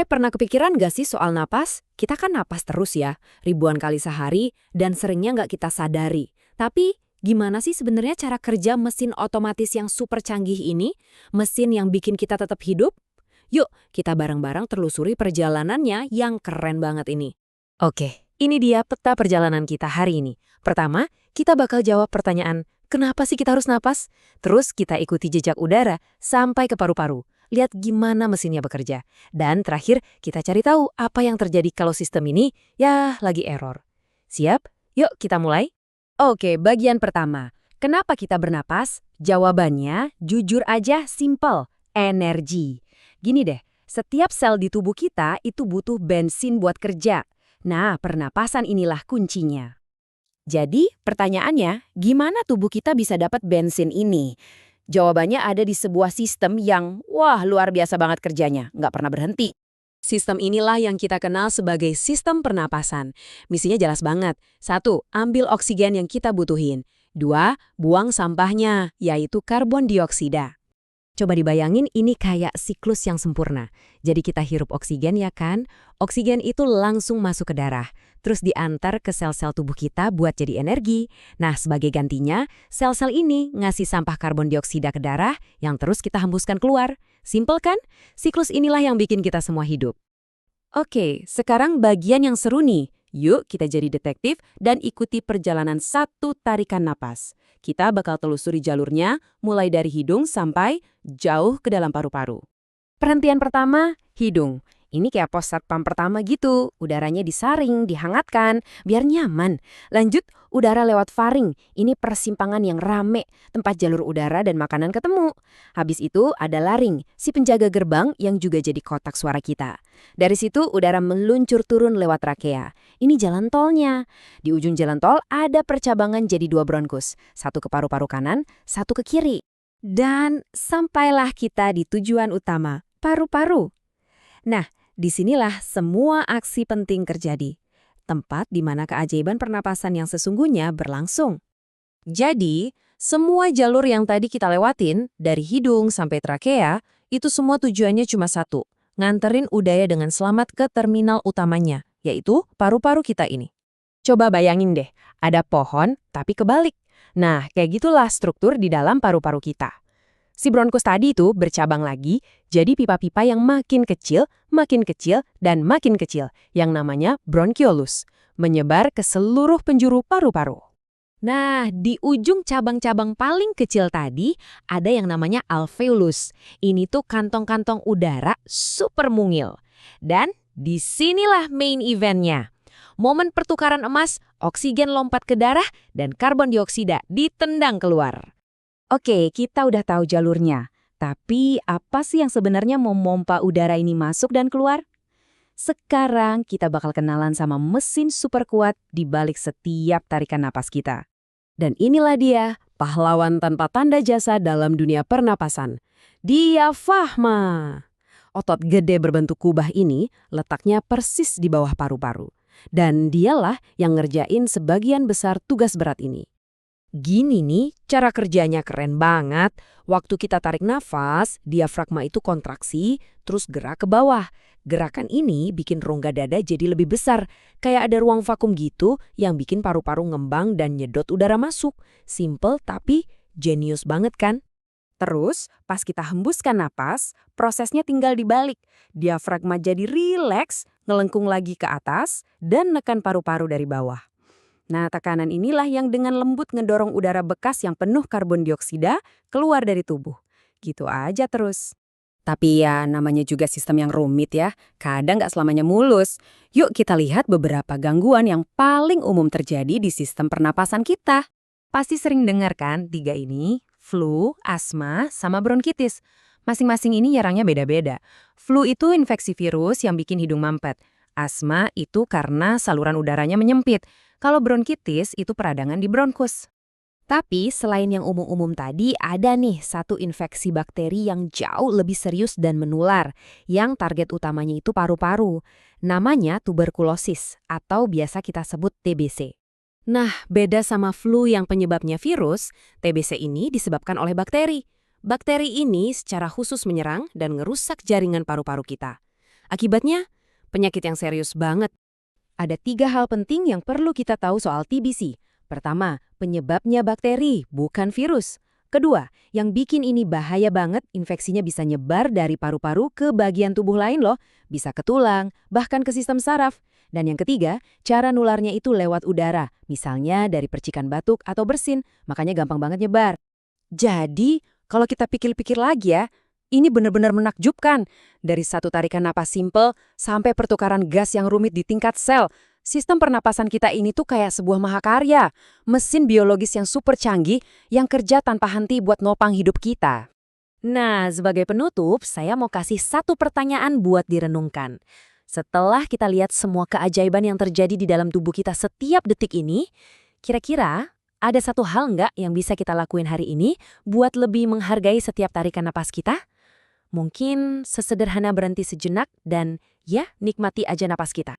Pernah kepikiran nggak sih soal napas? Kita kan napas terus ya, ribuan kali sehari, dan seringnya nggak kita sadari. Tapi, gimana sih sebenarnya cara kerja mesin otomatis yang super canggih ini? Mesin yang bikin kita tetap hidup? Yuk, kita bareng-bareng telusuri perjalanannya yang keren banget ini. Oke, ini dia peta perjalanan kita hari ini. Pertama, kita bakal jawab pertanyaan, kenapa sih kita harus napas? Terus kita ikuti jejak udara sampai ke paru-paru. Lihat gimana mesinnya bekerja. Dan terakhir, kita cari tahu apa yang terjadi kalau sistem ini, lagi error. Siap? Yuk kita mulai. Oke, bagian pertama. Kenapa kita bernapas? Jawabannya, jujur aja, simple. Energi. Gini deh, setiap sel di tubuh kita itu butuh bensin buat kerja. Nah, pernapasan inilah kuncinya. Jadi, pertanyaannya, gimana tubuh kita bisa dapat bensin ini? Jawabannya ada di sebuah sistem yang, luar biasa banget kerjanya, nggak pernah berhenti. Sistem inilah yang kita kenal sebagai sistem pernapasan. Misinya jelas banget. 1. Ambil oksigen yang kita butuhin. 2. Buang sampahnya, yaitu karbon dioksida. Coba dibayangin ini kayak siklus yang sempurna. Jadi kita hirup oksigen ya kan? Oksigen itu langsung masuk ke darah. Terus diantar ke sel-sel tubuh kita buat jadi energi. Nah, sebagai gantinya, sel-sel ini ngasih sampah karbon dioksida ke darah yang terus kita hembuskan keluar. Simpel kan? Siklus inilah yang bikin kita semua hidup. Oke, sekarang bagian yang seru nih. Yuk kita jadi detektif dan ikuti perjalanan satu tarikan napas. Kita bakal telusuri jalurnya mulai dari hidung sampai jauh ke dalam paru-paru. Perhentian pertama, hidung. Ini kayak pos satpam pertama gitu. Udaranya disaring, dihangatkan, biar nyaman. Lanjut, udara lewat faring. Ini persimpangan yang rame, tempat jalur udara dan makanan ketemu. Habis itu ada laring, si penjaga gerbang yang juga jadi kotak suara kita. Dari situ udara meluncur turun lewat trakea. Ini jalan tolnya. Di ujung jalan tol ada percabangan jadi 2 bronkus. Satu ke paru-paru kanan, satu ke kiri. Dan sampailah kita di tujuan utama, paru-paru. Nah, disinilah semua aksi penting terjadi. Tempat di mana keajaiban pernapasan yang sesungguhnya berlangsung. Jadi, semua jalur yang tadi kita lewatin, dari hidung sampai trakea, itu semua tujuannya cuma satu, nganterin udara dengan selamat ke terminal utamanya, yaitu paru-paru kita ini. Coba bayangin deh, ada pohon tapi kebalik. Nah, kayak gitulah struktur di dalam paru-paru kita. Si bronkus tadi itu bercabang lagi, jadi pipa-pipa yang makin kecil, dan makin kecil, yang namanya bronchiolus, menyebar ke seluruh penjuru paru-paru. Nah, di ujung cabang-cabang paling kecil tadi, ada yang namanya alveolus. Ini tuh kantong-kantong udara super mungil. Dan disinilah main eventnya. Momen pertukaran emas, oksigen lompat ke darah, dan karbon dioksida ditendang keluar. Oke, kita udah tahu jalurnya. Tapi apa sih yang sebenarnya memompa udara ini masuk dan keluar? Sekarang kita bakal kenalan sama mesin super kuat di balik setiap tarikan napas kita. Dan inilah dia, pahlawan tanpa tanda jasa dalam dunia pernapasan. Diafragma. Otot gede berbentuk kubah ini letaknya persis di bawah paru-paru. Dan dialah yang ngerjain sebagian besar tugas berat ini. Gini nih, cara kerjanya keren banget. Waktu kita tarik nafas, diafragma itu kontraksi, terus gerak ke bawah. Gerakan ini bikin rongga dada jadi lebih besar. Kayak ada ruang vakum gitu yang bikin paru-paru ngembang dan nyedot udara masuk. Simple tapi jenius banget kan? Terus, pas kita hembuskan napas, prosesnya tinggal dibalik. Diafragma jadi rileks, ngelengkung lagi ke atas, dan nekan paru-paru dari bawah. Nah, tekanan inilah yang dengan lembut ngedorong udara bekas yang penuh karbon dioksida keluar dari tubuh. Gitu aja terus. Tapi ya, namanya juga sistem yang rumit ya. Kadang nggak selamanya mulus. Yuk kita lihat beberapa gangguan yang paling umum terjadi di sistem pernapasan kita. Pasti sering dengar kan 3 ini? Flu, asma, sama bronkitis. Masing-masing ini nyerangnya beda-beda. Flu itu infeksi virus yang bikin hidung mampet. Asma itu karena saluran udaranya menyempit. Kalau bronkitis itu peradangan di bronkus. Tapi selain yang umum-umum tadi, ada nih satu infeksi bakteri yang jauh lebih serius dan menular, yang target utamanya itu paru-paru. Namanya tuberkulosis, atau biasa kita sebut TBC. Nah, beda sama flu yang penyebabnya virus, TBC ini disebabkan oleh bakteri. Bakteri ini secara khusus menyerang dan ngerusak jaringan paru-paru kita. Akibatnya, penyakit yang serius banget. Ada 3 hal penting yang perlu kita tahu soal TBC. Pertama, penyebabnya bakteri, bukan virus. Kedua, yang bikin ini bahaya banget, infeksinya bisa nyebar dari paru-paru ke bagian tubuh lain loh, bisa ke tulang, bahkan ke sistem saraf. Dan yang ketiga, cara nularnya itu lewat udara, misalnya dari percikan batuk atau bersin, makanya gampang banget nyebar. Jadi, kalau kita pikir-pikir lagi ya, ini benar-benar menakjubkan. Dari satu tarikan napas simpel sampai pertukaran gas yang rumit di tingkat sel. Sistem pernapasan kita ini tuh kayak sebuah mahakarya. Mesin biologis yang super canggih yang kerja tanpa henti buat nopang hidup kita. Nah, sebagai penutup, saya mau kasih satu pertanyaan buat direnungkan. Setelah kita lihat semua keajaiban yang terjadi di dalam tubuh kita setiap detik ini, kira-kira ada satu hal nggak yang bisa kita lakuin hari ini buat lebih menghargai setiap tarikan napas kita? Mungkin sesederhana berhenti sejenak dan ya nikmati aja napas kita.